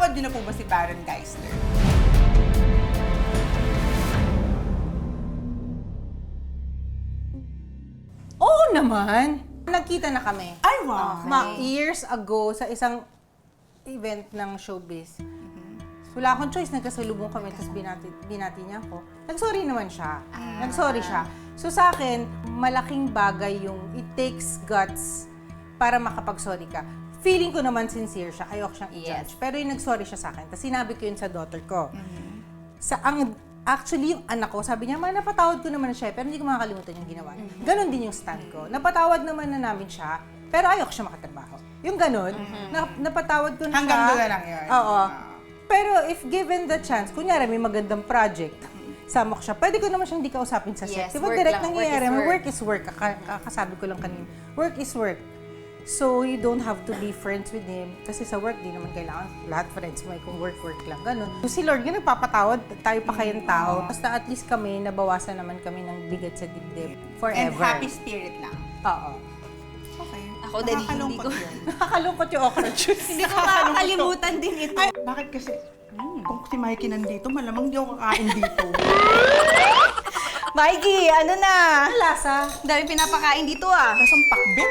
Napatawad niyo na po ba si Baron Geisler? Oo naman. Nagkita na kami. Ay, wow! Years ago sa isang event ng showbiz. Wala akong choice, nagkasalubong kami, tapos binati niya ako. Nag-sorry naman siya. Nag-sorry siya. So sa akin, malaking bagay yung it takes guts para makapag-sorry ka. Feeling ko naman sincere siya, ayoko siyang i-judge. Pero yung nag-sorry siya sa akin, tapos sinabi ko yun sa daughter ko. Actually, yung anak ko, sabi niya, napatawad ko naman na siya, pero hindi ko makakalimutan yung ginawa niya. Ganon din yung stand ko. Napatawad naman na namin siya, pero ayoko siya makatrabaho. Yung ganon, napatawad ko na Hanggang siya. doon lang yun. Oo. Pero if given the chance, kunyari may magandang project, sama ko siya, pwede ko naman siyang di kausapin sa set. Yes, Diba work direct lang, nangyayari? work is Work is work. Kakasabi ko lang kanina. Work is work. So, you don't have to be friends with him. Kasi sa work, di naman kailangan lahat friends mo. Kung work lang, ganun. So, si Lord, yun nagpapatawad, tayo pa kayang tao. Basta at least kami, nabawasan naman kami ng bigat sa dibdib. Forever. And happy spirit lang. Oo. Okay. Ako din, hindi ko. Nakakalungkot yung okra juice. Hindi ko makakalimutan din ito. Ay, bakit kasi, kung si Mikey nandito, malamang di ako kakain dito. Mikey, ano na? Ang lasa. Dami pinapakain dito ah. Lasang pakbet.